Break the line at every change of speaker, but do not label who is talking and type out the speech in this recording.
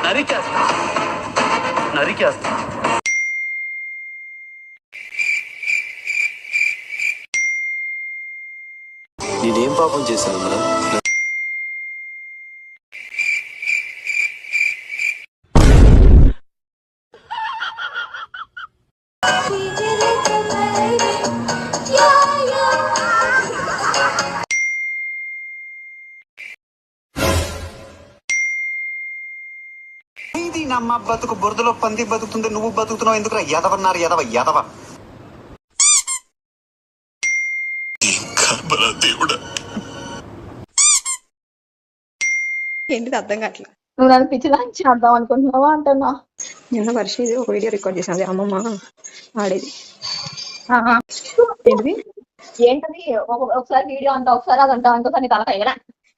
నరికేస్తా నరికేస్తా.
నేనేం పాపం చేశాను?
నమ్మ బతుకు బురదలో పంది బతుకుతుంది, నువ్వు బతుకుతున్నావు ఎందుకురా? ఎదవన్నారు ఎదవ ఎదవ.
దేవుడా
ఏంటిది అర్థం కావట్లేదు.
నువ్వు నన్ను పిచ్చిదాన్ని చేద్దాం అనుకుంటున్నావా అంటున్నా.
నిన్న వర్షిది ఒక వీడియో రికార్డ్ చేసింది అమ్మమ్మ ఆడేది. ఏంటిది?
ఏంటది? ఒకసారి వీడియో అంటా, ఒకసారి అది అంటా, ఇంకోసారి నీ తలకాయ